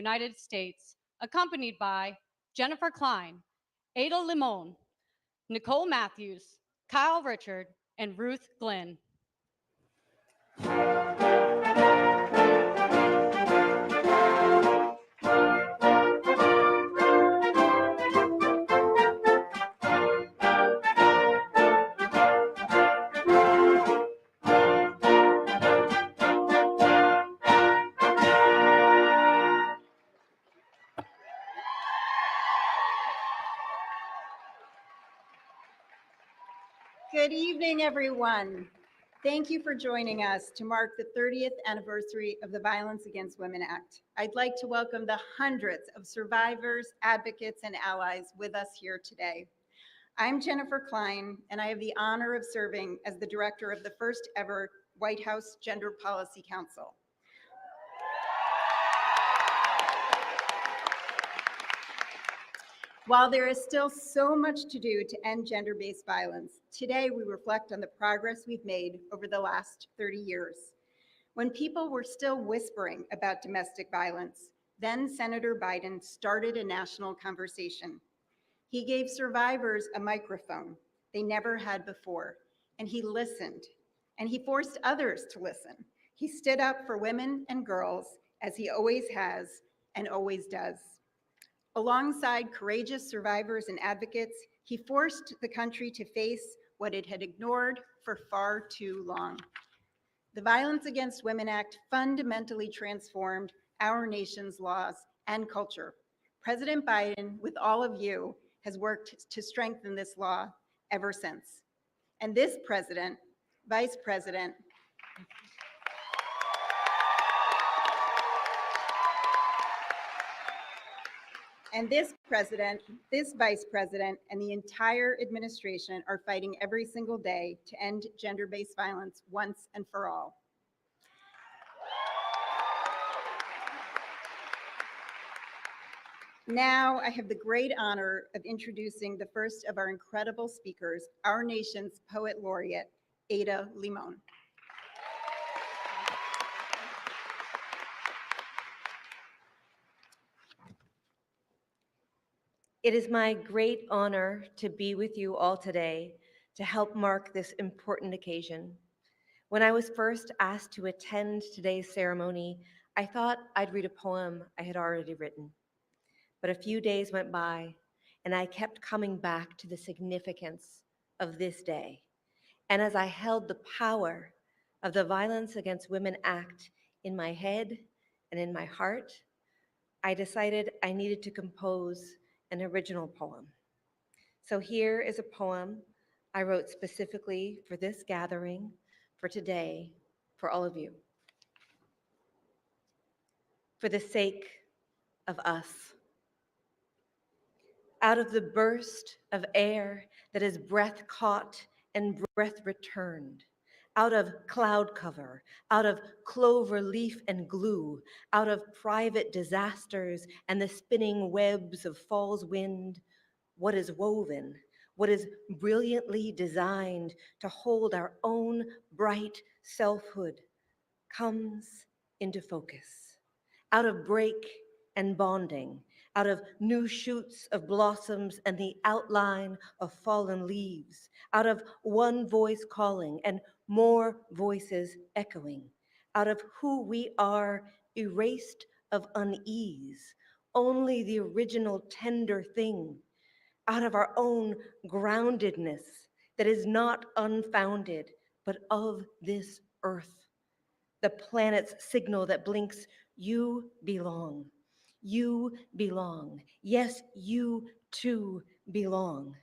United States, accompanied by Jennifer Klein, Ada Limon, Nicole Matthews, Kyle Richard, and Ruth Glenn. Good evening, everyone. Thank you for joining us to mark the 30th anniversary of the Violence Against Women Act. I'd like to welcome the hundreds of survivors, advocates, and allies with us here today. I'm Jennifer Klein, and I have the honor of serving as the director of the first ever White House Gender Policy Council. While there is still so much to do to end gender-based violence, today we reflect on the progress we've made over the last 30 years. When people were still whispering about domestic violence, then Senator Biden started a national conversation. He gave survivors a microphone they never had before, and he listened, and he forced others to listen. He stood up for women and girls, as he always has and always does. Alongside courageous survivors and advocates, he forced the country to face what it had ignored for far too long. The Violence Against Women Act fundamentally transformed our nation's laws and culture. President Biden, with all of you, has worked to strengthen this law ever since. And this president, vice president, And this president, this vice president, and the entire administration are fighting every single day to end gender-based violence once and for all. Now, I have the great honor of introducing the first of our incredible speakers, our nation's poet laureate, Ada Limon. It is my great honor to be with you all today to help mark this important occasion. When I was first asked to attend today's ceremony, I thought I'd read a poem I had already written. But a few days went by, and I kept coming back to the significance of this day. And as I held the power of the Violence Against Women Act in my head and in my heart, I decided I needed to compose an original poem. So here is a poem I wrote specifically for this gathering, for today, for all of you. For the sake of us. Out of the burst of air that is breath caught and breath returned, out of cloud cover, out of clover leaf and glue, out of private disasters and the spinning webs of fall's wind, what is woven, what is brilliantly designed to hold our own bright selfhood, comes into focus. Out of break and bonding, out of new shoots of blossoms and the outline of fallen leaves, out of one voice calling and more voices echoing, out of who we are erased of unease, only the original tender thing, out of our own groundedness that is not unfounded, but of this earth, the planet's signal that blinks, you belong. You belong. Yes, you too belong.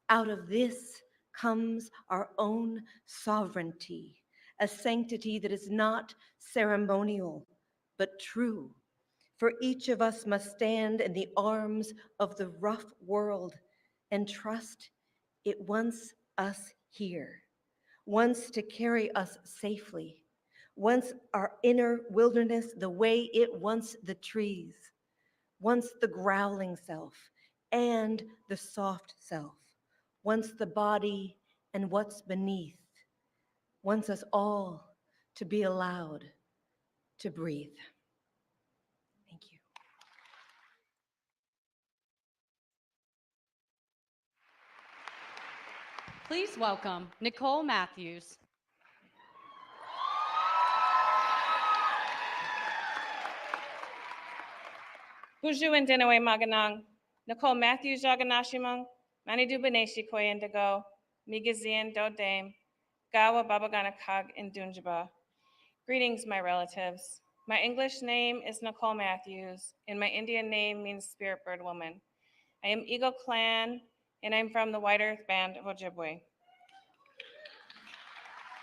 Out of this comes our own sovereignty, a sanctity that is not ceremonial, but true. For each of us must stand in the arms of the rough world and trust it wants us here, wants to carry us safely, wants our inner wilderness the way it wants the trees, wants the growling self and the soft self, wants the body and what's beneath, wants us all to be allowed to breathe. Thank you. Please welcome Nicole Matthews. Buju and Dinawe Maganang, Nicole Matthews Jaganashimang, Manidu Beneshi Koyendago, Migazian Dodame, Gawa Babaganakag in Dunjaba. Greetings, my relatives. My English name is Nicole Matthews, and my Indian name means Spirit Bird Woman. I am Eagle Clan, and I'm from the White Earth Band of Ojibwe.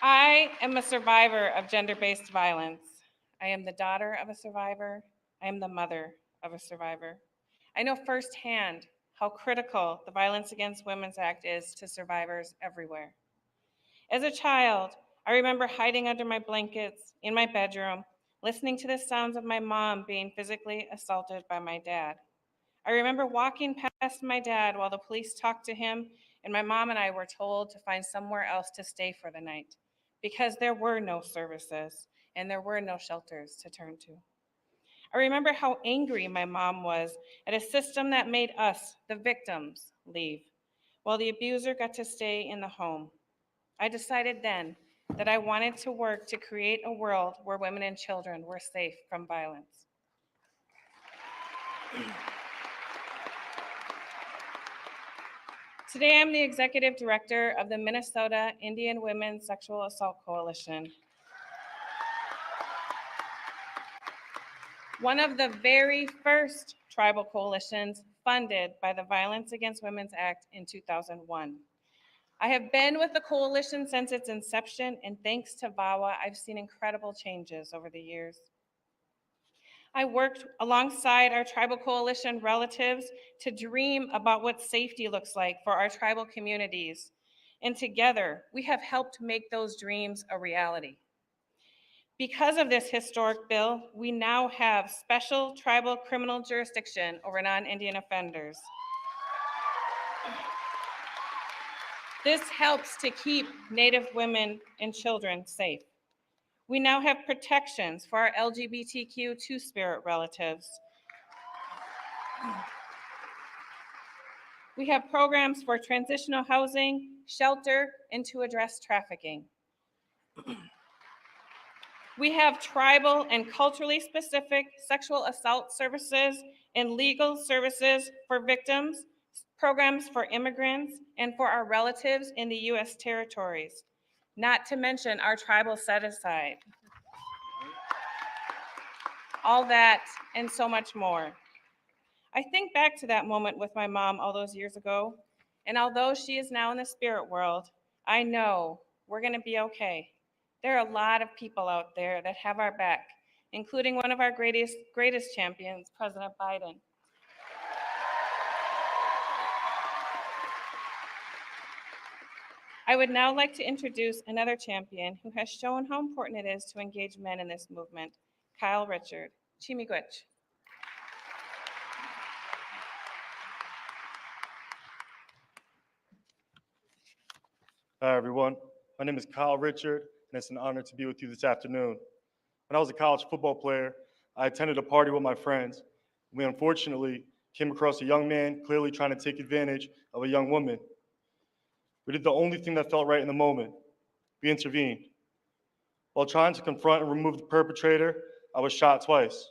I am a survivor of gender-based violence. I am the daughter of a survivor. I am the mother of a survivor. I know firsthand how critical the Violence Against Women's Act is to survivors everywhere. As a child, I remember hiding under my blankets in my bedroom, listening to the sounds of my mom being physically assaulted by my dad. I remember walking past my dad while the police talked to him, and my mom and I were told to find somewhere else to stay for the night because there were no services and there were no shelters to turn to. I remember how angry my mom was at a system that made us, the victims, leave, while the abuser got to stay in the home. I decided then that I wanted to work to create a world where women and children were safe from violence. Today, I'm the executive director of the Minnesota Indian Women's Sexual Assault Coalition, one of the very first tribal coalitions funded by the Violence Against Women's Act in 2001. I have been with the coalition since its inception, and thanks to VAWA, I've seen incredible changes over the years. I worked alongside our tribal coalition relatives to dream about what safety looks like for our tribal communities. And together, we have helped make those dreams a reality. Because of this historic bill, we now have special tribal criminal jurisdiction over non-Indian offenders. This helps to keep Native women and children safe. We now have protections for our LGBTQ two-spirit relatives. We have programs for transitional housing, shelter, and to address trafficking. We have tribal and culturally specific sexual assault services and legal services for victims, programs for immigrants, and for our relatives in the US territories, not to mention our tribal set-aside. All that and so much more. I think back to that moment with my mom all those years ago, and although she is now in the spirit world, I know we're gonna be okay. There are a lot of people out there that have our back, including one of our greatest champions, President Biden. I would now like to introduce another champion who has shown how important it is to engage men in this movement, Kyle Richard. Chimigwech. Hi, everyone. My name is Kyle Richard, and it's an honor to be with you this afternoon. When I was a college football player, I attended a party with my friends. We unfortunately came across a young man clearly trying to take advantage of a young woman. We did the only thing that felt right in the moment. We intervened. While trying to confront and remove the perpetrator, I was shot twice.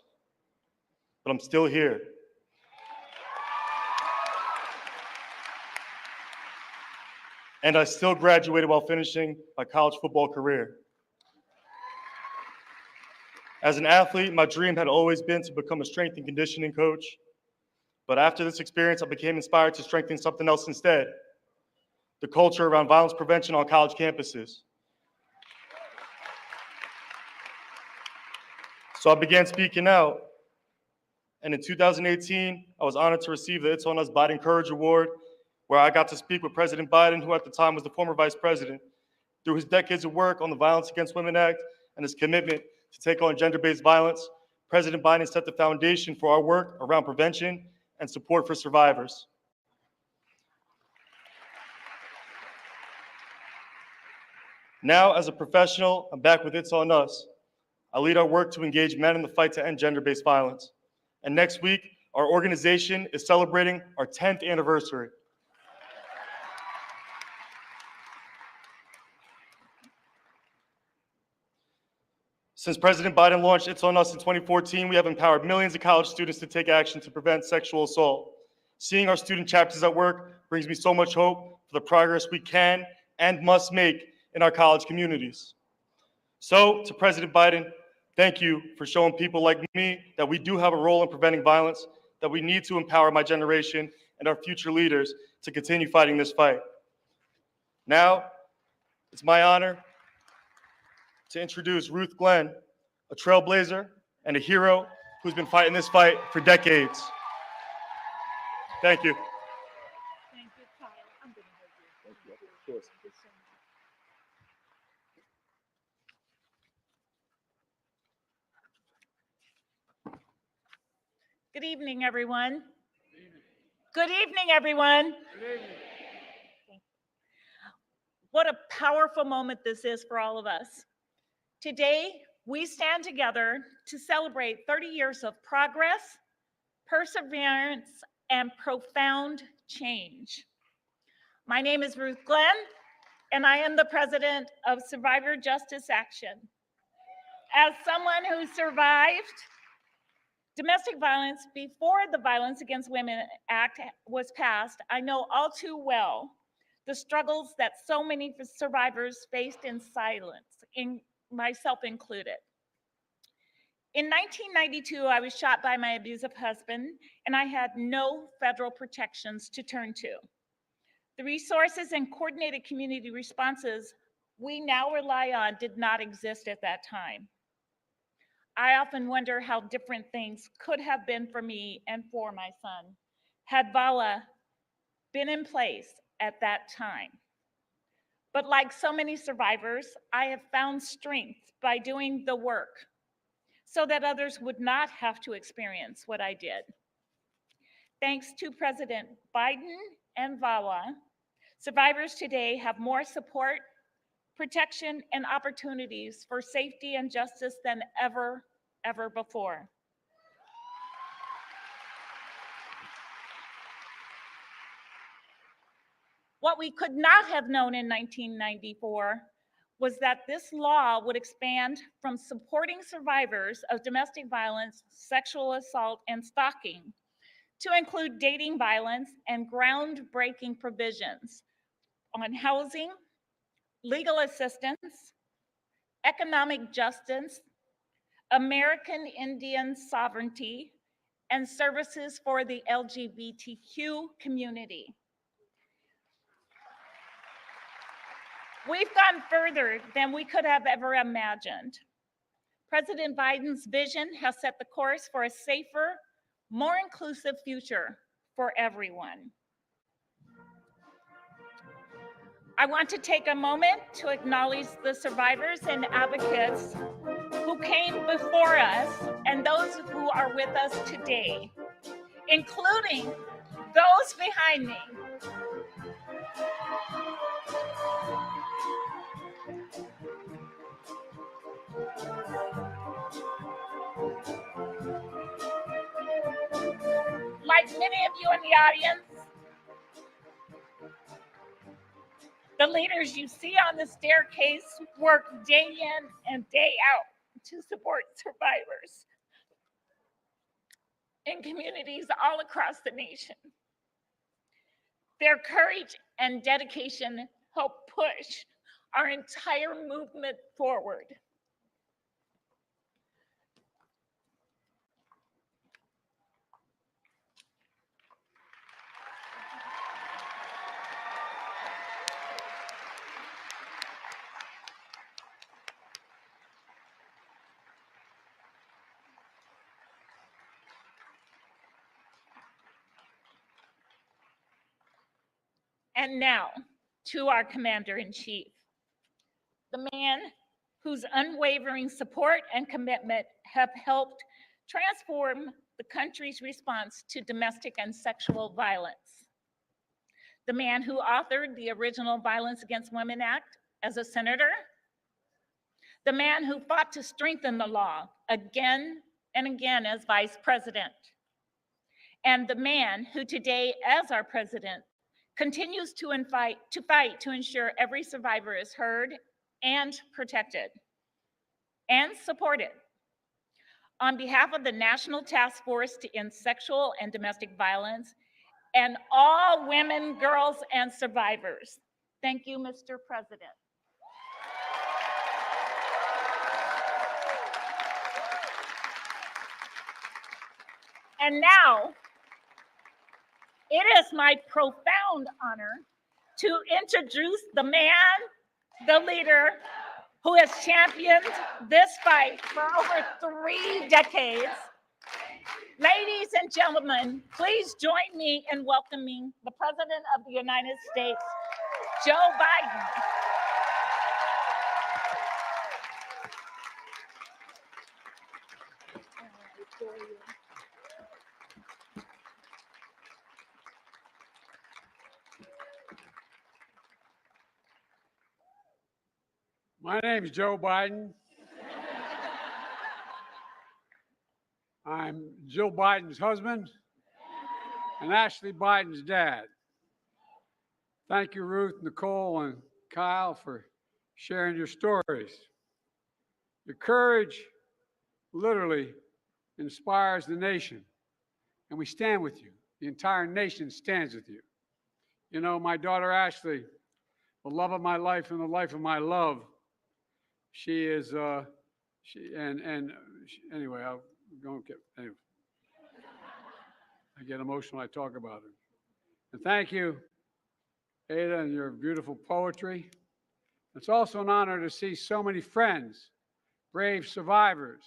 But I'm still here. And I still graduated while finishing my college football career. As an athlete, my dream had always been to become a strength and conditioning coach. But after this experience, I became inspired to strengthen something else instead: the culture around violence prevention on college campuses. So I began speaking out. And in 2018, I was honored to receive the It's On Us Biden Courage Award, where I got to speak with President Biden, who at the time was the former vice president. Through his decades of work on the Violence Against Women Act and his commitment to take on gender-based violence, President Biden set the foundation for our work around prevention and support for survivors. Now, as a professional, I'm back with It's On Us. I lead our work to engage men in the fight to end gender-based violence. And next week, our organization is celebrating our 10th anniversary. Since President Biden launched It's On Us in 2014, we have empowered millions of college students to take action to prevent sexual assault. Seeing our student chapters at work brings me so much hope for the progress we can and must make in our college communities. So, to President Biden, thank you for showing people like me that we do have a role in preventing violence, that we need to empower my generation and our future leaders to continue fighting this fight. Now, it's my honor to introduce Ruth Glenn, a trailblazer and a hero who's been fighting this fight for decades. Thank you. Thank you, Kyle. I'm going to hold you. Thank you. Of course. Thank you so much. Good evening, everyone. Good evening, everyone. Good evening. What a powerful moment this is for all of us. Today, we stand together to celebrate 30 years of progress, perseverance, and profound change. My name is Ruth Glenn, and I am the president of Survivor Justice Action. As someone who survived domestic violence before the Violence Against Women Act was passed, I know all too well the struggles that so many survivors faced in silence, myself included. In 1992, I was shot by my abusive husband, and I had no federal protections to turn to. The resources and coordinated community responses we now rely on did not exist at that time. I often wonder how different things could have been for me and for my son had VAWA been in place at that time. But like so many survivors, I have found strength by doing the work so that others would not have to experience what I did. Thanks to President Biden and VAWA, survivors today have more support, protection, and opportunities for safety and justice than ever before. What we could not have known in 1994 was that this law would expand from supporting survivors of domestic violence, sexual assault, and stalking to include dating violence and groundbreaking provisions on housing, legal assistance, economic justice, American Indian sovereignty, and services for the LGBTQ community. We've gone further than we could have ever imagined. President Biden's vision has set the course for a safer, more inclusive future for everyone. I want to take a moment to acknowledge the survivors and advocates who came before us and those who are with us today, including those behind me. Like many of you in the audience, the leaders you see on the staircase work day in and day out to support survivors in communities all across the nation. Their courage and dedication help push our entire movement forward. And now to our Commander-in-Chief, the man whose unwavering support and commitment have helped transform the country's response to domestic and sexual violence. The man who authored the original Violence Against Women Act as a senator. The man who fought to strengthen the law again and again as vice president. And the man who today, as our president, continues to fight to ensure every survivor is heard and protected. and supported. On behalf of the National Task Force to End Sexual and Domestic Violence and all women, girls, and survivors, thank you, Mr. President. And now, it is my profound honor to introduce the man, the leader, who has championed this fight for over 3 decades. Ladies and gentlemen, please join me in welcoming the President of the United States, Joe Biden. My name is Joe Biden. I'm Jill Biden's husband and Ashley Biden's dad. Thank you, Ruth, Nicole, and Kyle, for sharing your stories. Your courage literally inspires the nation, and we stand with you. The entire nation stands with you. You know, my daughter Ashley, the love of my life and the life of my love, she is, anyway, I'll don't get, anyway. I get emotional when I talk about her. And thank you, Ada, and your beautiful poetry. It's also an honor to see so many friends, brave survivors,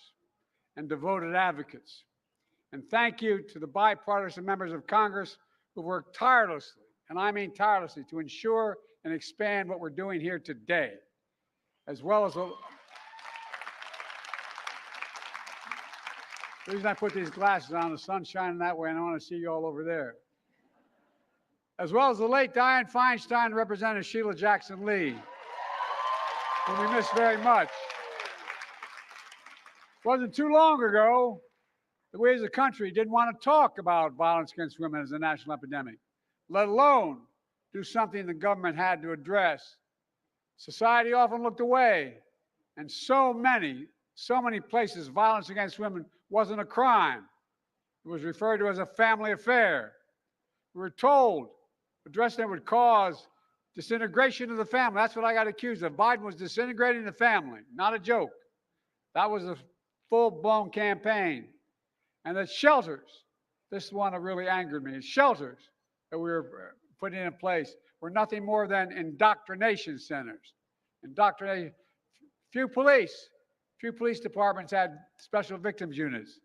and devoted advocates. And thank you to the bipartisan members of Congress who worked tirelessly, and I mean tirelessly, to ensure and expand what we're doing here today, as well as the reason I put these glasses on, the sun's shining that way, and I want to see you all over there. As well as the late Dianne Feinstein, Representative Sheila Jackson Lee, whom we miss very much. It wasn't too long ago that we as a country didn't want to talk about violence against women as a national epidemic, let alone do something the government had to address. Society often looked away, and so many places, violence against women wasn't a crime. It was referred to as a family affair. We were told addressing it would cause disintegration of the family. That's what I got accused of. Biden was disintegrating the family, not a joke. That was a full-blown campaign. And the shelters, this one that really angered me, shelters that we were putting in place were nothing more than indoctrination centers. Indoctrination. Few police departments had special victims units.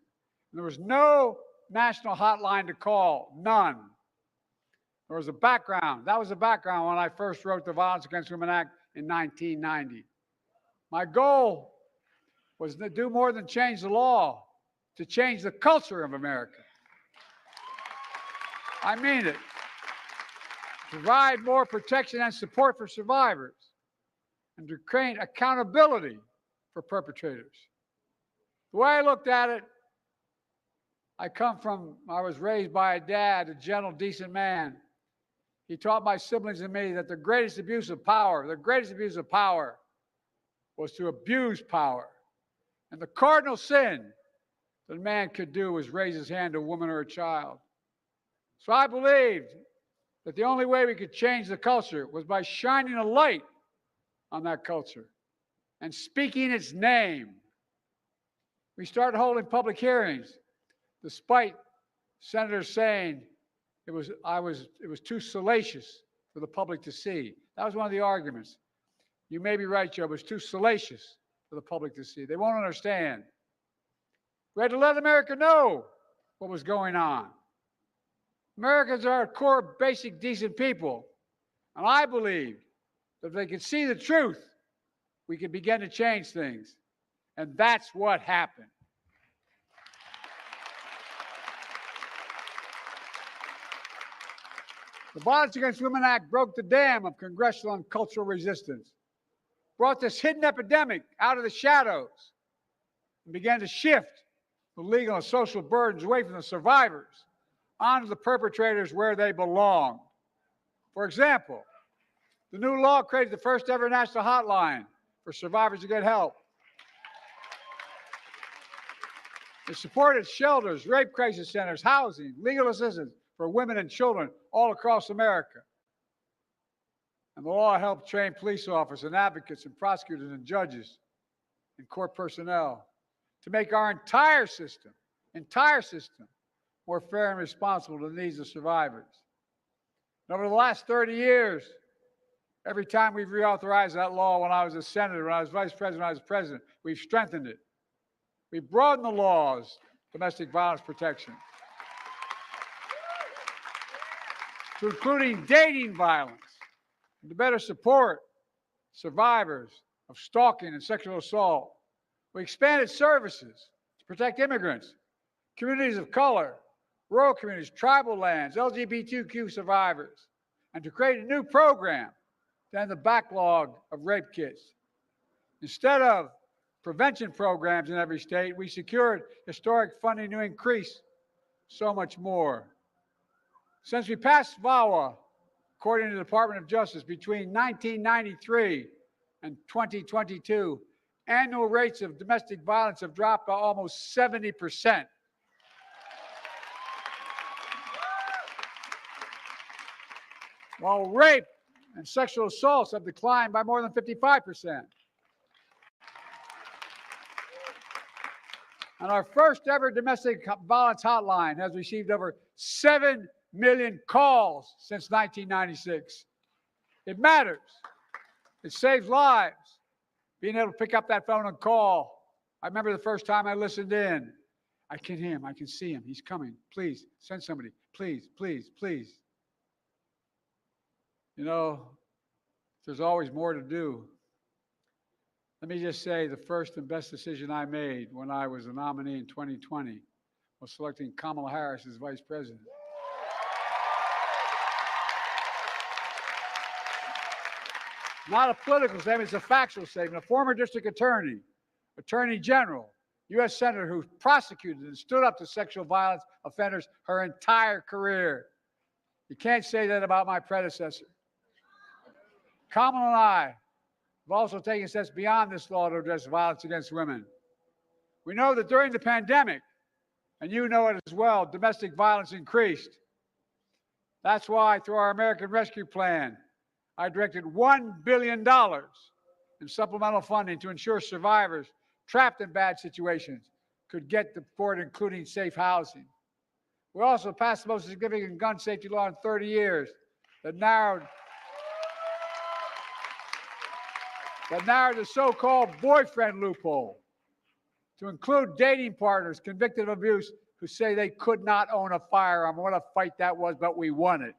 And there was no national hotline to call, none. There was a background. That was the background when I first wrote the Violence Against Women Act in 1990. My goal was to do more than change the law, to change the culture of America. I mean it. Provide more protection and support for survivors, and to create accountability for perpetrators. The way I looked at it, I was raised by a dad, a gentle, decent man. He taught my siblings and me that the greatest abuse of power was to abuse power. And the cardinal sin that a man could do was raise his hand to a woman or a child. So I believed that the only way we could change the culture was by shining a light on that culture and speaking its name. We started holding public hearings, despite senators saying it was too salacious for the public to see. That was one of the arguments. You may be right, Joe, but it's too salacious for the public to see. They won't understand. We had to let America know what was going on. Americans are core, basic, decent people. And I believe that if they could see the truth, we could begin to change things. And that's what happened. The Violence Against Women Act broke the dam of congressional and cultural resistance, brought this hidden epidemic out of the shadows, and began to shift the legal and social burdens away from the survivors onto the perpetrators where they belong. For example, the new law created the first ever national hotline for survivors to get help. It supported shelters, rape crisis centers, housing, legal assistance for women and children all across America. And the law helped train police officers and advocates and prosecutors and judges and court personnel to make our entire system more fair and responsible to the needs of survivors. And over the last 30 years, every time we've reauthorized that law, when I was a senator, when I was vice president, when I was president, we've strengthened it. We've broadened the laws, domestic violence protection, to including dating violence, and to better support survivors of stalking and sexual assault. We expanded services to protect immigrants, communities of color, rural communities, tribal lands, LGBTQ survivors, and to create a new program to end the backlog of rape kits. Instead of prevention programs in every state, we secured historic funding to increase so much more. Since we passed VAWA, according to the Department of Justice, between 1993 and 2022, annual rates of domestic violence have dropped by almost 70%. While rape and sexual assaults have declined by more than 55%. And our first ever domestic violence hotline has received over 7 million calls since 1996. It matters. It saves lives. Being able to pick up that phone and call. I remember the first time I listened in. I can hear him. I can see him. He's coming. Please, send somebody. Please, please, please. You know, there's always more to do. Let me just say the first and best decision I made when I was a nominee in 2020 was selecting Kamala Harris as vice president. Not a political statement, it's a factual statement. A former district attorney, attorney general, U.S. senator who prosecuted and stood up to sexual violence offenders her entire career. You can't say that about my predecessor. Kamala and I have also taken steps beyond this law to address violence against women. We know that during the pandemic, and you know it as well, domestic violence increased. That's why, through our American Rescue Plan, I directed $1 billion in supplemental funding to ensure survivors trapped in bad situations could get support, including safe housing. We also passed the most significant gun safety law in 30 years that narrowed the so-called boyfriend loophole to include dating partners convicted of abuse who say they could not own a firearm. What a fight that was, but we won it.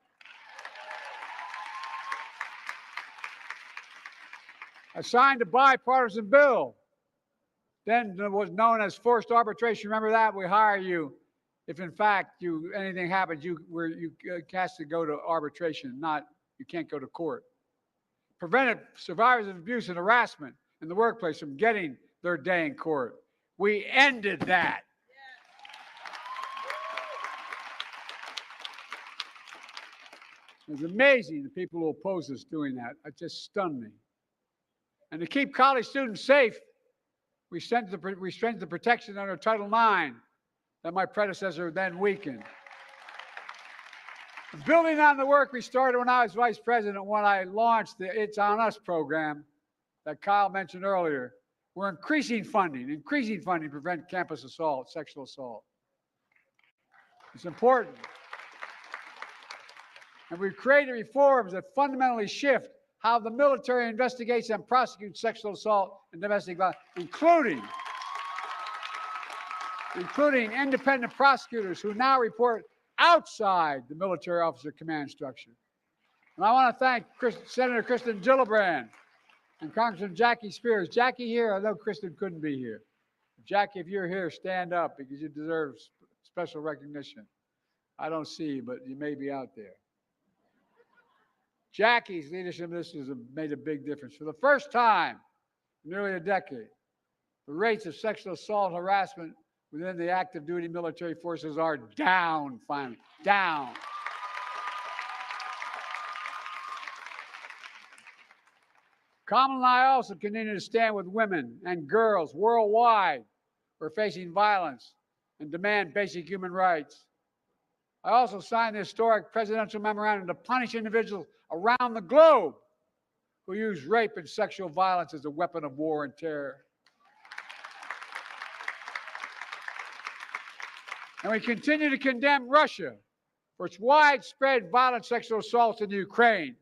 I signed a bipartisan bill, then was known as forced arbitration. Remember that? We hire you if, in fact, anything happens, you has to go to arbitration, you can't go to court. Prevented survivors of abuse and harassment in the workplace from getting their day in court. We ended that. It's amazing the people who oppose us doing that. It just stunned me. And to keep college students safe, we strengthened the protection under Title IX that my predecessor then weakened. Building on the work we started when I was vice president, when I launched the It's On Us program that Kyle mentioned earlier, we're increasing funding to prevent campus assault, sexual assault. It's important. And we've created reforms that fundamentally shift how the military investigates and prosecutes sexual assault and domestic violence, including independent prosecutors who now report outside the military officer command structure. And I want to thank Senator Kristen Gillibrand and Congressman Jackie Spears. Jackie here, I know Kristen couldn't be here. Jackie, if you're here, stand up because you deserve special recognition. I don't see you, but you may be out there. Jackie's leadership in this has made a big difference. For the first time in nearly a decade, the rates of sexual assault and harassment within the active duty military forces are down, finally, down. Kamala and I also continue to stand with women and girls worldwide who are facing violence and demand basic human rights. I also signed the historic presidential memorandum to punish individuals around the globe who use rape and sexual violence as a weapon of war and terror. And we continue to condemn Russia for its widespread violent sexual assaults in Ukraine.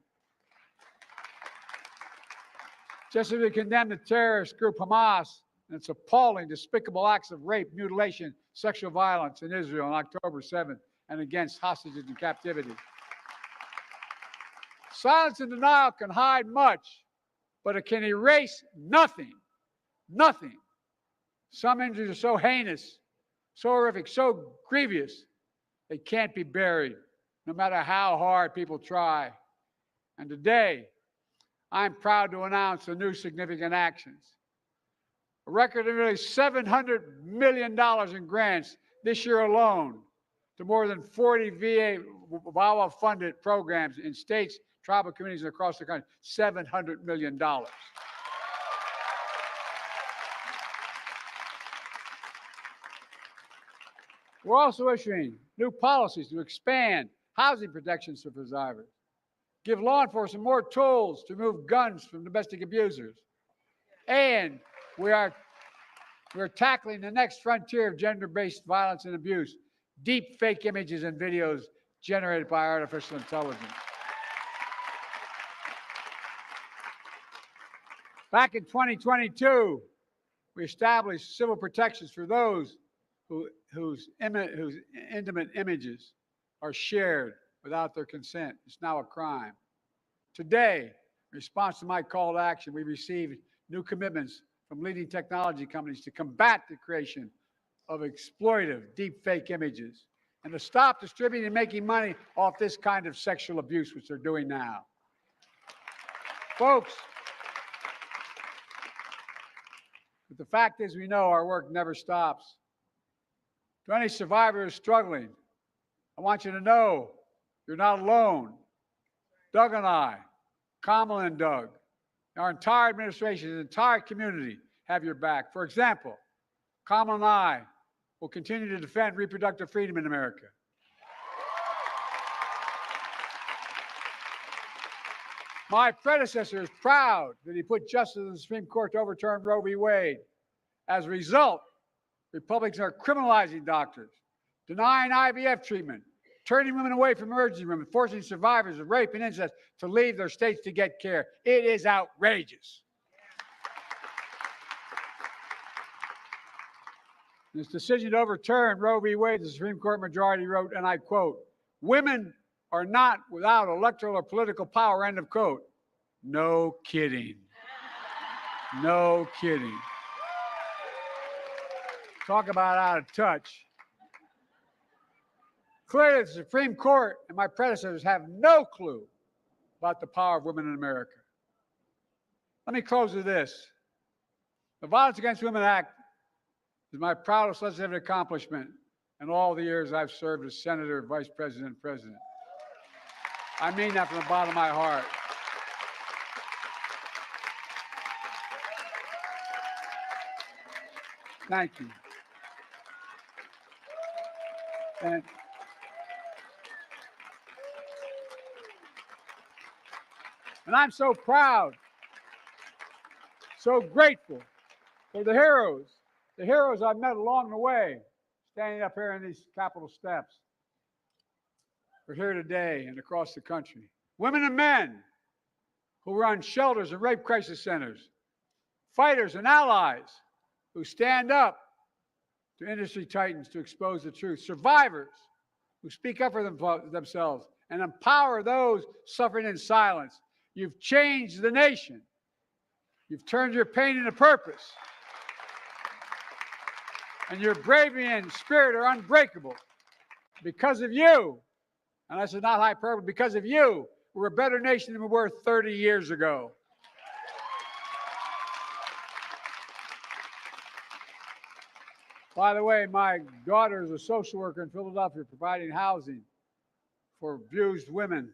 Just as we condemn the terrorist group Hamas and its appalling, despicable acts of rape, mutilation, sexual violence in Israel on October 7th and against hostages in captivity. Silence and denial can hide much, but it can erase nothing. Nothing. Some injuries are so heinous, so horrific, so grievous, they can't be buried, no matter how hard people try. And today, I'm proud to announce the new significant actions. A record of nearly $700 million in grants this year alone to more than 40 VAWA-funded programs in states, tribal communities across the country. $700 million. We're also issuing new policies to expand housing protections for survivors, give law enforcement more tools to remove guns from domestic abusers, and we're tackling the next frontier of gender-based violence and abuse, deep fake images and videos generated by artificial intelligence. Back in 2022, we established civil protections for those whose intimate images are shared without their consent. It's now a crime. Today, in response to my call to action, we received new commitments from leading technology companies to combat the creation of exploitive deepfake images and to stop distributing and making money off this kind of sexual abuse, which they're doing now. Folks, but the fact is we know our work never stops. To any survivor who's struggling, I want you to know you're not alone. Doug and I, Kamala and Doug, our entire administration, the entire community have your back. For example, Kamala and I will continue to defend reproductive freedom in America. My predecessor is proud that he put justice in the Supreme Court to overturn Roe v. Wade. As a result, Republicans are criminalizing doctors, denying IVF treatment, turning women away from emergency rooms, forcing survivors of rape and incest to leave their states to get care. It is outrageous. In its decision to overturn Roe v. Wade, the Supreme Court majority wrote, and I quote, "Women are not without electoral or political power," end of quote. No kidding. No kidding. Talk about out of touch. Clearly, the Supreme Court and my predecessors have no clue about the power of women in America. Let me close with this. The Violence Against Women Act is my proudest legislative accomplishment in all the years I've served as senator, vice president, and president. I mean that from the bottom of my heart. Thank you. And I'm so proud, so grateful for the heroes I've met along the way, standing up here on these Capitol steps. We're here today and across the country. Women and men who run shelters and rape crisis centers, fighters and allies who stand up to industry titans to expose the truth, survivors who speak up for themselves and empower those suffering in silence. You've changed the nation. You've turned your pain into purpose. And your bravery and spirit are unbreakable. Because of you, and this is not hyperbole, because of you, we're a better nation than we were 30 years ago. By the way, my daughter is a social worker in Philadelphia providing housing for abused women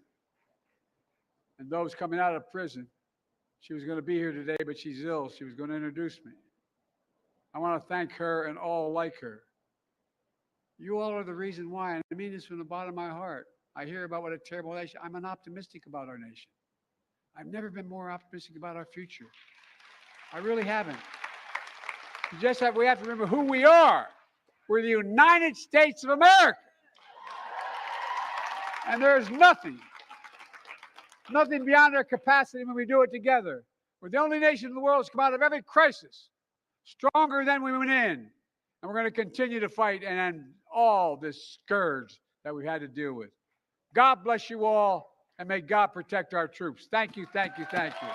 and those coming out of prison. She was going to be here today, but she's ill. She was going to introduce me. I want to thank her and all like her You all are the reason why, and I mean this from the bottom of my heart. I hear about what a terrible nation. I'm optimistic about our nation. I've never been more optimistic about our future. I really haven't. We have to remember who we are. We're the United States of America. And there's nothing beyond our capacity when we do it together. We're the only nation in the world that's come out of every crisis stronger than we went in. And we're going to continue to fight and end all this scourge that we had to deal with. God bless you all, and may God protect our troops. Thank you, thank you, thank you.